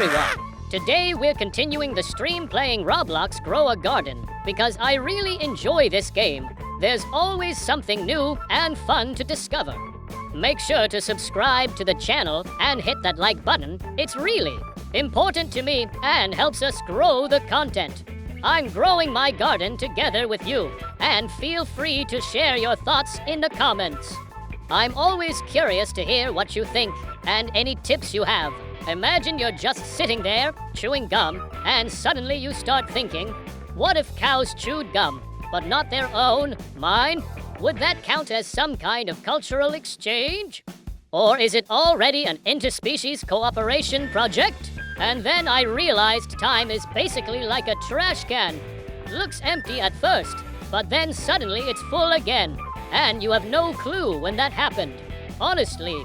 everyone! Today we're continuing the stream playing Roblox Grow a Garden because I really enjoy this game. There's always something new and fun to discover. Make sure to subscribe to the channel and hit that like button. It's really important to me and helps us grow the content. I'm growing my garden together with you, and feel free to share your thoughts in the comments. I'm always curious to hear what you think and any tips you have. Imagine you're just sitting there, chewing gum, and suddenly you start thinking, what if cows chewed gum, but not their own, mine? Would that count as some kind of cultural exchange? Or is it already an interspecies cooperation project? And then I realized time is basically like a trash can. Looks empty at first, but then suddenly it's full again. And you have no clue when that happened. Honestly,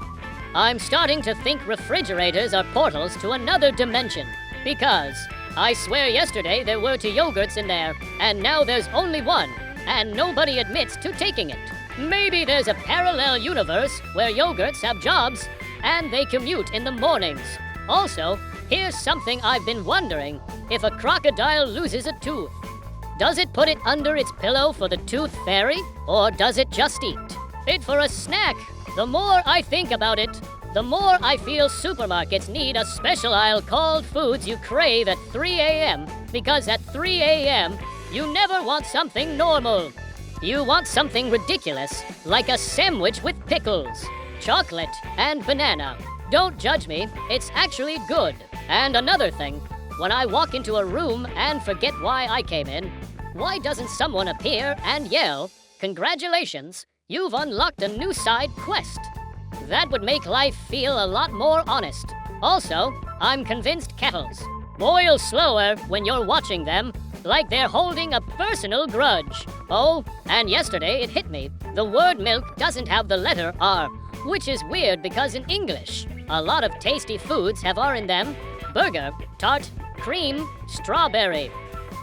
I'm starting to think refrigerators are portals to another dimension. Because I swear yesterday there were 2 yogurts in there, and now there's only 1, and nobody admits to taking it. Maybe there's a parallel universe where yogurts have jobs, and they commute in the mornings. Also, here's something I've been wondering. If a crocodile loses a tooth, does it put it under its pillow for the tooth fairy, or does it just eat it for a snack? The more I think about it, the more I feel supermarkets need a special aisle called Foods You Crave at 3 a.m. because at 3 a.m., you never want something normal. You want something ridiculous, like a sandwich with pickles, chocolate, and banana. Don't judge me, it's actually good. And another thing, when I walk into a room and forget why I came in, why doesn't someone appear and yell, "Congratulations, you've unlocked a new side quest"? That would make life feel a lot more honest. Also, I'm convinced kettles boil slower when you're watching them, like they're holding a personal grudge. Oh, and yesterday it hit me. The word milk doesn't have the letter R, which is weird because in English, a lot of tasty foods have R in them. Burger, tart, cream, strawberry,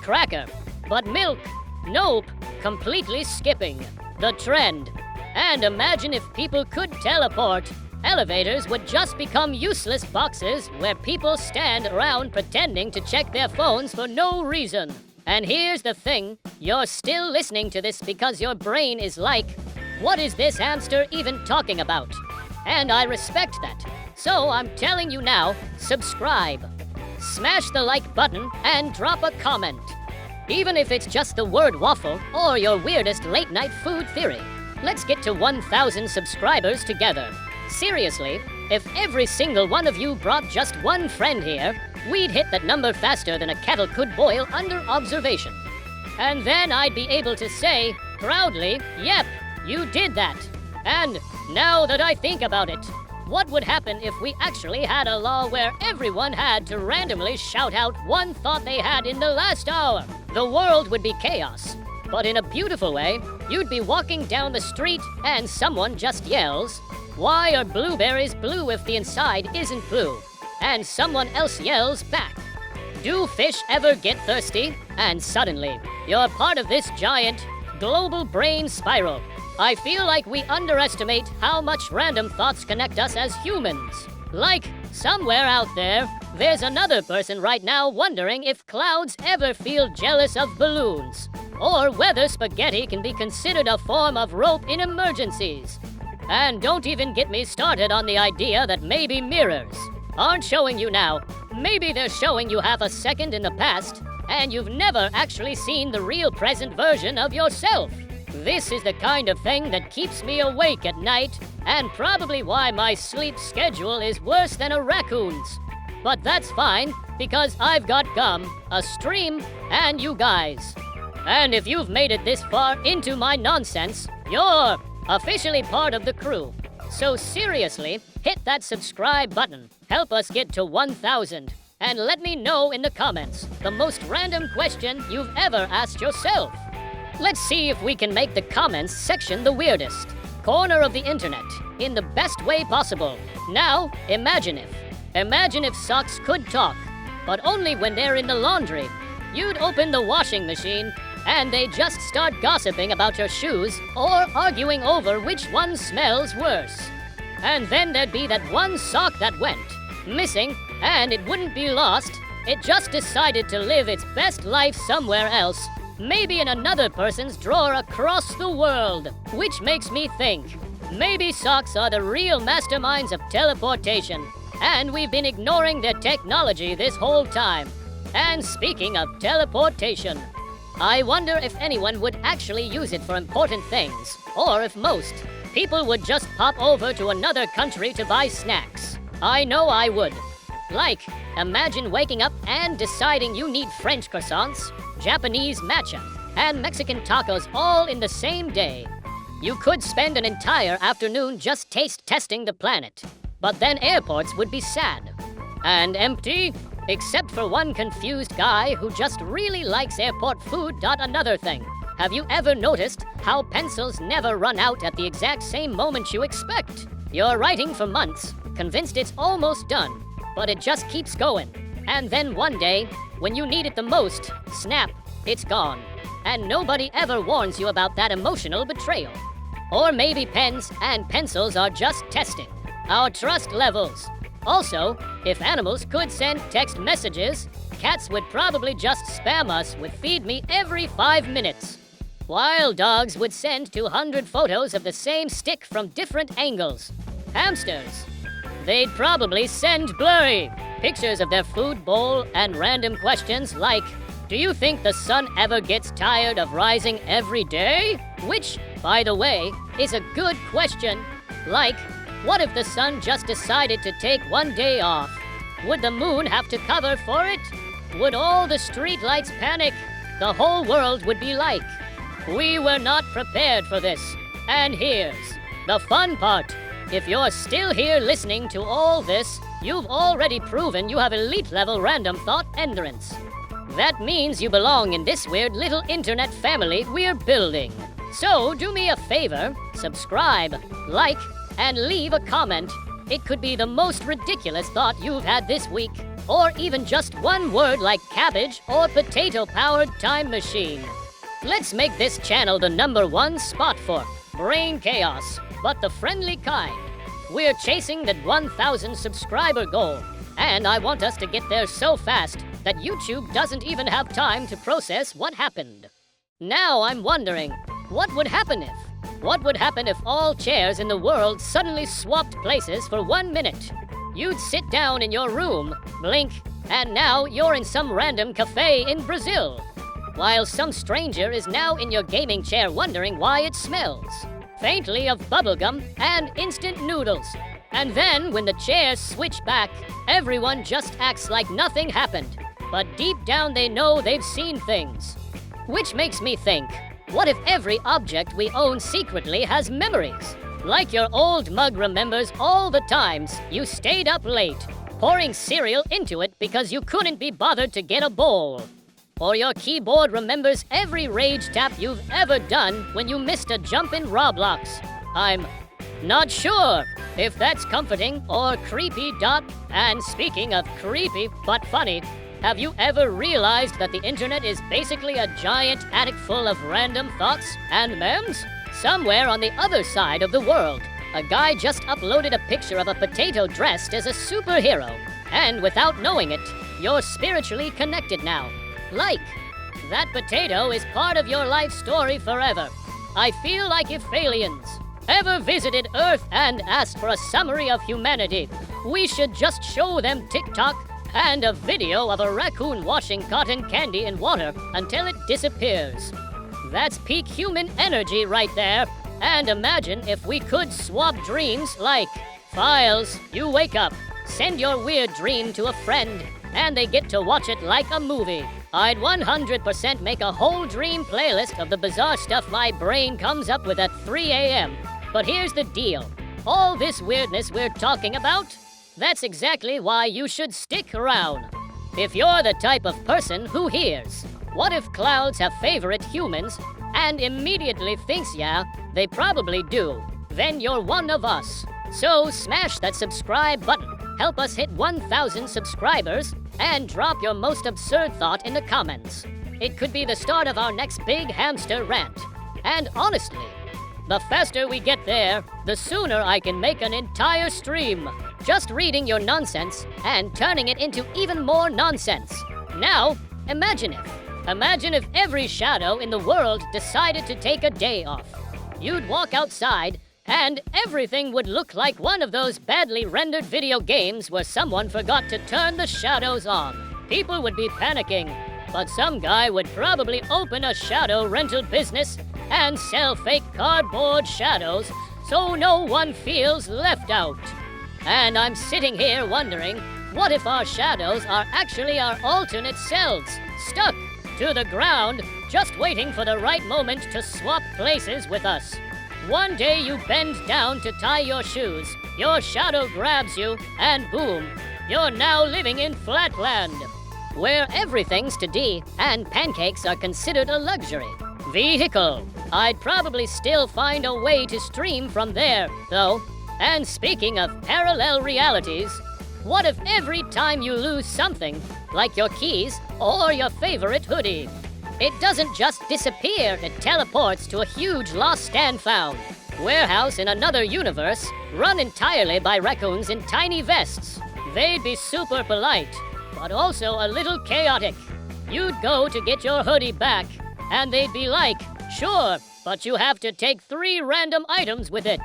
cracker. But milk, nope, completely skipping the trend. And imagine if people could teleport. Elevators would just become useless boxes where people stand around pretending to check their phones for no reason. And here's the thing, you're still listening to this because your brain is like, what is this hamster even talking about? And I respect that. So I'm telling you now, subscribe. Smash the like button and drop a comment. Even if it's just the word waffle or your weirdest late night food theory. Let's get to 1,000 subscribers together. Seriously, if every single one of you brought just 1 friend here, we'd hit that number faster than a kettle could boil under observation. And then I'd be able to say, proudly, yep, you did that. And now that I think about it, what would happen if we actually had a law where everyone had to randomly shout out one thought they had in the last hour? The world would be chaos. But in a beautiful way, you'd be walking down the street and someone just yells, "Why are blueberries blue if the inside isn't blue?" And someone else yells back, "Do fish ever get thirsty?" And suddenly, you're part of this giant, global brain spiral. I feel like we underestimate how much random thoughts connect us as humans. Like, somewhere out there, there's another person right now wondering if clouds ever feel jealous of balloons, or whether spaghetti can be considered a form of rope in emergencies. And don't even get me started on the idea that maybe mirrors aren't showing you now. Maybe they're showing you half a second in the past, and you've never actually seen the real present version of yourself. This is the kind of thing that keeps me awake at night, and probably why my sleep schedule is worse than a raccoon's. But that's fine, because I've got gum, a stream, and you guys. And if you've made it this far into my nonsense, you're officially part of the crew. So seriously, hit that subscribe button. Help us get to 1,000. And let me know in the comments the most random question you've ever asked yourself. Let's see if we can make the comments section the weirdest corner of the internet in the best way possible. Now, imagine if socks could talk, but only when they're in the laundry. You'd open the washing machine and they just start gossiping about your shoes or arguing over which one smells worse. And then there'd be that one sock that went missing, And it wouldn't be lost. It just decided to live its best life somewhere else. Maybe in another person's drawer across the world. Which makes me think, maybe socks are the real masterminds of teleportation. And we've been ignoring their technology this whole time. And speaking of teleportation, I wonder if anyone would actually use it for important things. Or if most people would just pop over to another country to buy snacks. I know I would. Like, imagine waking up and deciding you need French croissants, Japanese matcha, and Mexican tacos all in the same day. You could spend an entire afternoon just taste testing the planet. But then airports would be sad. And empty, except for one confused guy who just really likes airport food. Another thing. Have you ever noticed how pencils never run out at the exact same moment you expect? You're writing for months, convinced it's almost done. But it just keeps going. And then one day, when you need it the most, snap, it's gone. And nobody ever warns you about that emotional betrayal. Or maybe pens and pencils are just testing our trust levels. Also, if animals could send text messages, cats would probably just spam us with "feed me" every 5 minutes. While dogs would send 200 photos of the same stick from different angles. Hamsters, they'd probably send blurry pictures of their food bowl and random questions like, do you think the sun ever gets tired of rising every day? Which, by the way, is a good question. Like, what if the sun just decided to take one day off? Would the moon have to cover for it? Would all the streetlights panic? The whole world would be like, we were not prepared for this. And here's the fun part. If you're still here listening to all this, you've already proven you have elite level random thought endurance. That means you belong in this weird little internet family we're building. So do me a favor, subscribe, like, and leave a comment. It could be the most ridiculous thought you've had this week, or even just one word like cabbage or potato-powered time machine. Let's make this channel the #1 spot for brain chaos, but the friendly kind. We're chasing that 1,000 subscriber goal, and I want us to get there so fast that YouTube doesn't even have time to process what happened. Now I'm wondering, what would happen if? What would happen if all chairs in the world suddenly swapped places for 1 minute? You'd sit down in your room, blink, and now you're in some random cafe in Brazil. While some stranger is now in your gaming chair wondering why it smells faintly of bubblegum and instant noodles. And then when the chairs switch back, everyone just acts like nothing happened. But deep down they know they've seen things. Which makes me think, what if every object we own secretly has memories? Like your old mug remembers all the times you stayed up late, pouring cereal into it because you couldn't be bothered to get a bowl. Or your keyboard remembers every rage tap you've ever done when you missed a jump in Roblox. I'm not sure if that's comforting or creepy. And speaking of creepy but funny, have you ever realized that the internet is basically a giant attic full of random thoughts and memes? Somewhere on the other side of the world, a guy just uploaded a picture of a potato dressed as a superhero. And without knowing it, you're spiritually connected now. Like, that potato is part of your life story forever. I feel like if aliens ever visited Earth and asked for a summary of humanity, we should just show them TikTok and a video of a raccoon washing cotton candy in water until it disappears. That's peak human energy right there. And imagine if we could swap dreams like files. You wake up, send your weird dream to a friend, and they get to watch it like a movie. I'd 100% make a whole dream playlist of the bizarre stuff my brain comes up with at 3 a.m. But here's the deal. All this weirdness we're talking about, that's exactly why you should stick around. If you're the type of person who hears, what if clouds have favorite humans, and immediately thinks, yeah, they probably do, then you're one of us. So smash that subscribe button, help us hit 1,000 subscribers, and drop your most absurd thought in the comments. It could be the start of our next big hamster rant. And honestly, the faster we get there, the sooner I can make an entire stream. just reading your nonsense and turning it into even more nonsense. Now, imagine if every shadow in the world decided to take a day off. You'd walk outside and everything would look like one of those badly rendered video games where someone forgot to turn the shadows on. People would be panicking, but some guy would probably open a shadow rental business and sell fake cardboard shadows so no one feels left out. And I'm sitting here wondering, what if our shadows are actually our alternate selves, stuck to the ground, just waiting for the right moment to swap places with us? One day you bend down to tie your shoes, your shadow grabs you, and boom, you're now living in Flatland, where everything's to D and pancakes are considered a luxury. Vehicle. I'd probably still find a way to stream from there, though. And speaking of parallel realities, what if every time you lose something, like your keys or your favorite hoodie, it doesn't just disappear, it teleports to a huge lost and found warehouse in another universe, run entirely by raccoons in tiny vests. They'd be super polite, but also a little chaotic. You'd go to get your hoodie back, and they'd be like, sure, but you have to take 3 random items with it.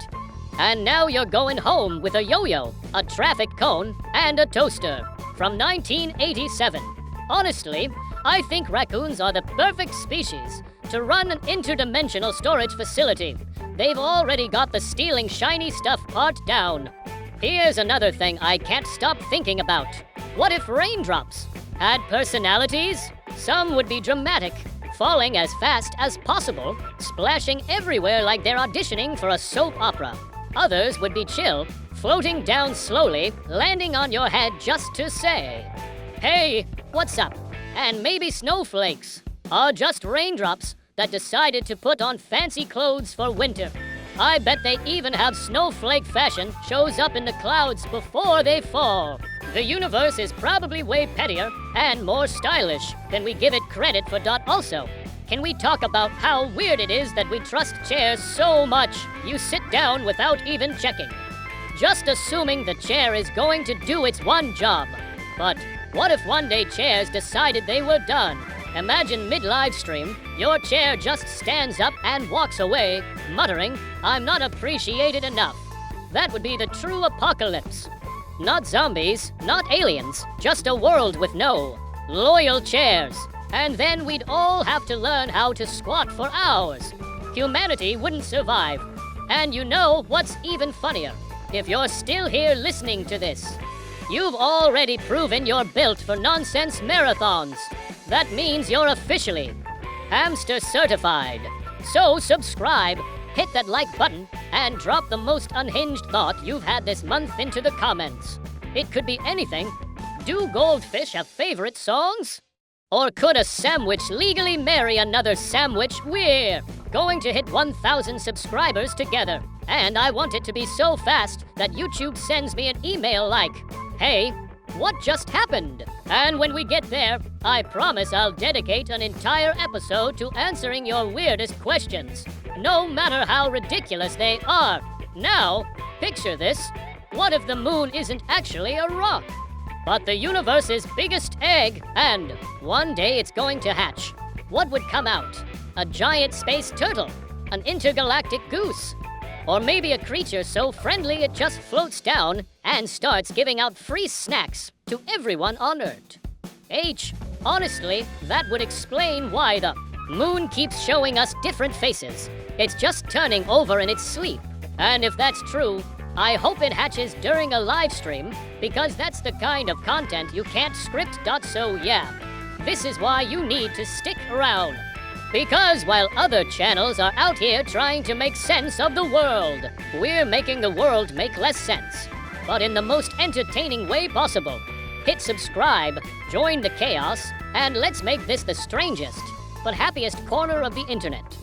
And now you're going home with a yo-yo, a traffic cone, and a toaster from 1987. Honestly, I think raccoons are the perfect species to run an interdimensional storage facility. They've already got the stealing shiny stuff part down. Here's another thing I can't stop thinking about. What if raindrops had personalities? Some would be dramatic, falling as fast as possible, splashing everywhere like they're auditioning for a soap opera. Others would be chill, floating down slowly, landing on your head just to say, hey, what's up? And maybe snowflakes, or just raindrops that decided to put on fancy clothes for winter. I bet they even have snowflake fashion shows up in the clouds before they fall. The universe is probably way pettier and more stylish than we give it credit for. Also, can we talk about how weird it is that we trust chairs so much you sit down without even checking, just assuming the chair is going to do its one job? But what if one day chairs decided they were done? Imagine mid-live stream, your chair just stands up and walks away, muttering, I'm not appreciated enough. That would be the true apocalypse. Not zombies, not aliens, just a world with no loyal chairs. And then we'd all have to learn how to squat for hours. Humanity wouldn't survive. And you know what's even funnier? If you're still here listening to this, you've already proven you're built for nonsense marathons. That means you're officially Hamster certified. So subscribe, hit that like button, and drop the most unhinged thought you've had this month into the comments. It could be anything. Do goldfish have favorite songs? Or could a sandwich legally marry another sandwich? We're going to hit 1,000 subscribers together. And I want it to be so fast that YouTube sends me an email like, hey, what just happened? And when we get there, I promise I'll dedicate an entire episode to answering your weirdest questions, no matter how ridiculous they are. Now, picture this. What if the moon isn't actually a rock, but the universe's biggest egg, and one day it's going to hatch? What would come out? A giant space turtle? An intergalactic goose? Or maybe a creature so friendly it just floats down and starts giving out free snacks to everyone on Earth? Honestly, that would explain why the moon keeps showing us different faces. It's just turning over in its sleep. And if that's true, I hope it hatches during a live stream, because that's the kind of content you can't script. So yeah, this is why you need to stick around. Because while other channels are out here trying to make sense of the world, we're making the world make less sense, but in the most entertaining way possible. Hit subscribe, join the chaos, and let's make this the strangest but happiest corner of the internet.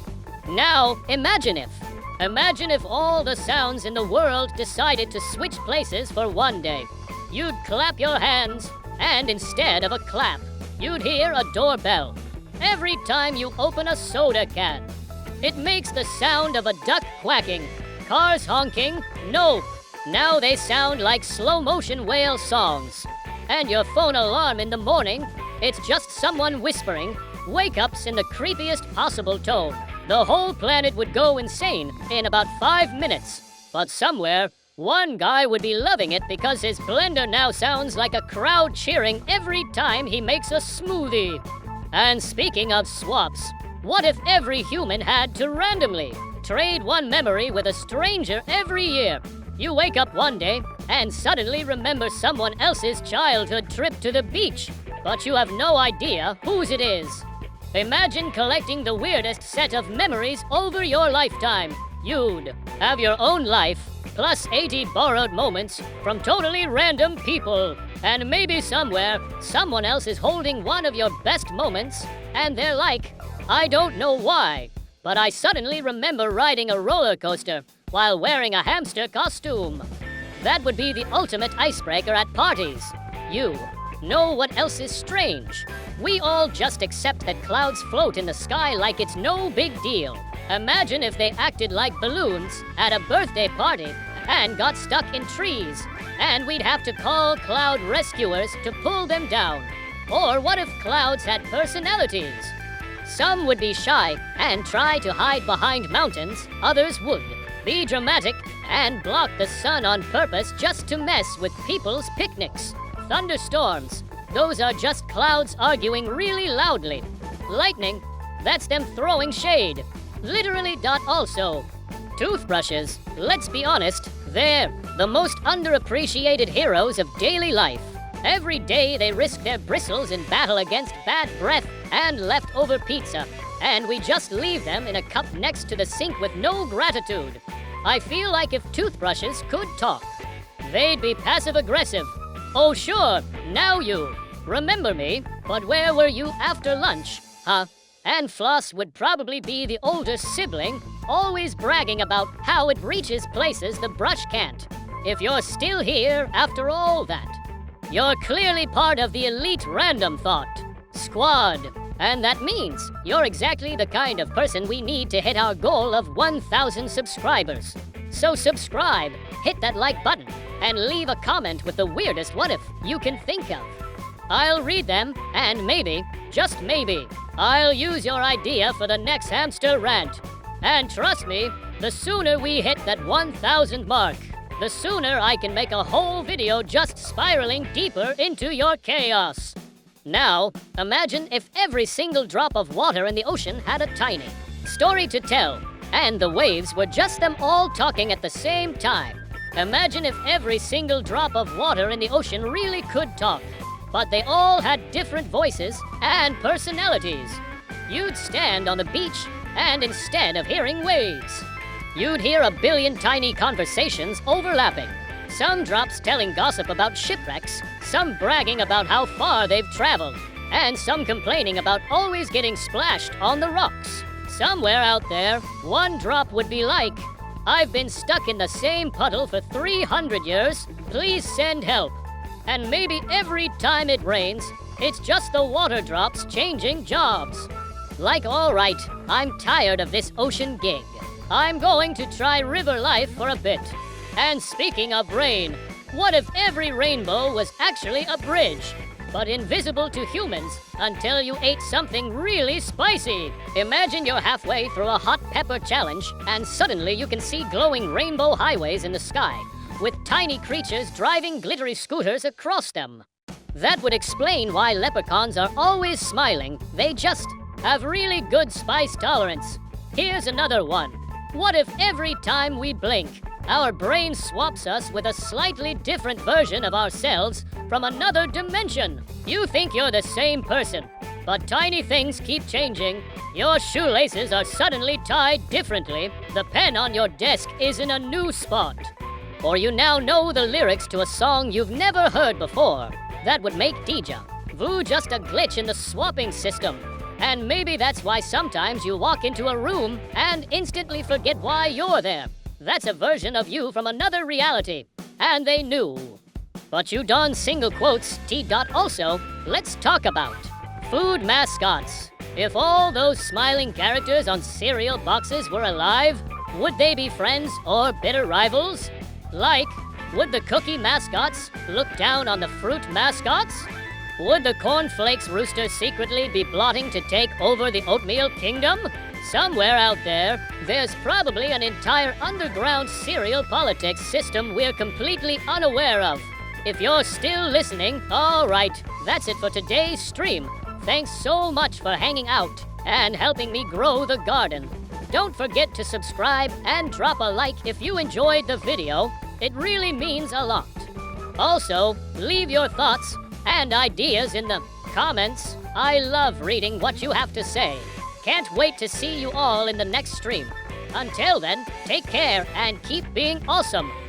Now, imagine if all the sounds in the world decided to switch places for one day. You'd clap your hands, and instead of a clap, you'd hear a doorbell. Every time you open a soda can, it makes the sound of a duck quacking, cars honking, no, Now they sound like slow-motion whale songs. And your phone alarm in the morning, it's just someone whispering, wake-ups in the creepiest possible tone. The whole planet would go insane in about 5 minutes. But somewhere, one guy would be loving it because his blender now sounds like a crowd cheering every time he makes a smoothie. And speaking of swaps, what if every human had to randomly trade one memory with a stranger every year? You wake up one day and suddenly remember someone else's childhood trip to the beach, but you have no idea whose it is. Imagine collecting the weirdest set of memories over your lifetime. You'd have your own life, plus 80 borrowed moments from totally random people. And maybe somewhere, someone else is holding one of your best moments, and they're like, I don't know why, but I suddenly remember riding a roller coaster while wearing a hamster costume. That would be the ultimate icebreaker at parties. You know what else is strange? We all just accept that clouds float in the sky like it's no big deal. Imagine if they acted like balloons at a birthday party and got stuck in trees, and we'd have to call cloud rescuers to pull them down. Or what if clouds had personalities? Some would be shy and try to hide behind mountains, others would be dramatic and block the sun on purpose just to mess with people's picnics. Thunderstorms, those are just clouds arguing really loudly. Lightning, that's them throwing shade. Literally. Also, toothbrushes, let's be honest, they're the most underappreciated heroes of daily life. Every day they risk their bristles in battle against bad breath and leftover pizza, and we just leave them in a cup next to the sink with no gratitude. I feel like if toothbrushes could talk, they'd be passive-aggressive. Oh sure, now you remember me, but where were you after lunch, huh? And floss would probably be the older sibling, always bragging about how it reaches places the brush can't. If you're still here after all that, you're clearly part of the elite random thought squad. And that means you're exactly the kind of person we need to hit our goal of 1,000 subscribers. So subscribe, hit that like button, and leave a comment with the weirdest what if you can think of. I'll read them, and maybe, just maybe, I'll use your idea for the next hamster rant. And trust me, the sooner we hit that 1,000 mark, the sooner I can make a whole video just spiraling deeper into your chaos. Now, imagine if every single drop of water in the ocean had a tiny story to tell, and the waves were just them all talking at the same time. Imagine if every single drop of water in the ocean really could talk, but they all had different voices and personalities. You'd stand on the beach, and instead of hearing waves, you'd hear a billion tiny conversations overlapping. Some drops telling gossip about shipwrecks, some bragging about how far they've traveled, and some complaining about always getting splashed on the rocks. Somewhere out there, one drop would be like, I've been stuck in the same puddle for 300 years, please send help. And maybe every time it rains, it's just the water drops changing jobs. Like, all right, I'm tired of this ocean gig. I'm going to try river life for a bit. And speaking of rain, what if every rainbow was actually a bridge, but invisible to humans until you ate something really spicy? Imagine you're halfway through a hot pepper challenge, and suddenly you can see glowing rainbow highways in the sky, with tiny creatures driving glittery scooters across them. That would explain why leprechauns are always smiling. They just have really good spice tolerance. Here's another one. What if every time we blink, our brain swaps us with a slightly different version of ourselves from another dimension? You think you're the same person, but tiny things keep changing. Your shoelaces are suddenly tied differently. The pen on your desk is in a new spot. Or you now know the lyrics to a song you've never heard before. That would make deja vu just a glitch in the swapping system. And maybe that's why sometimes you walk into a room and instantly forget why you're there. That's a version of you from another reality. And they knew. But you don single quotes, T. Also, let's talk about food mascots. If all those smiling characters on cereal boxes were alive, would they be friends or bitter rivals? Like Would the cookie mascots look down on the fruit mascots? Would the cornflakes rooster secretly be plotting to take over the oatmeal kingdom? Somewhere out there, there's probably an entire underground cereal politics system we're completely unaware of. If you're still listening, all right, that's it for today's stream. Thanks so much for hanging out and helping me grow the garden. Don't forget to subscribe and drop a like if you enjoyed the video. It really means a lot. Also, leave your thoughts and ideas in the comments. I love reading what you have to say. Can't wait to see you all in the next stream. Until then, take care and keep being awesome.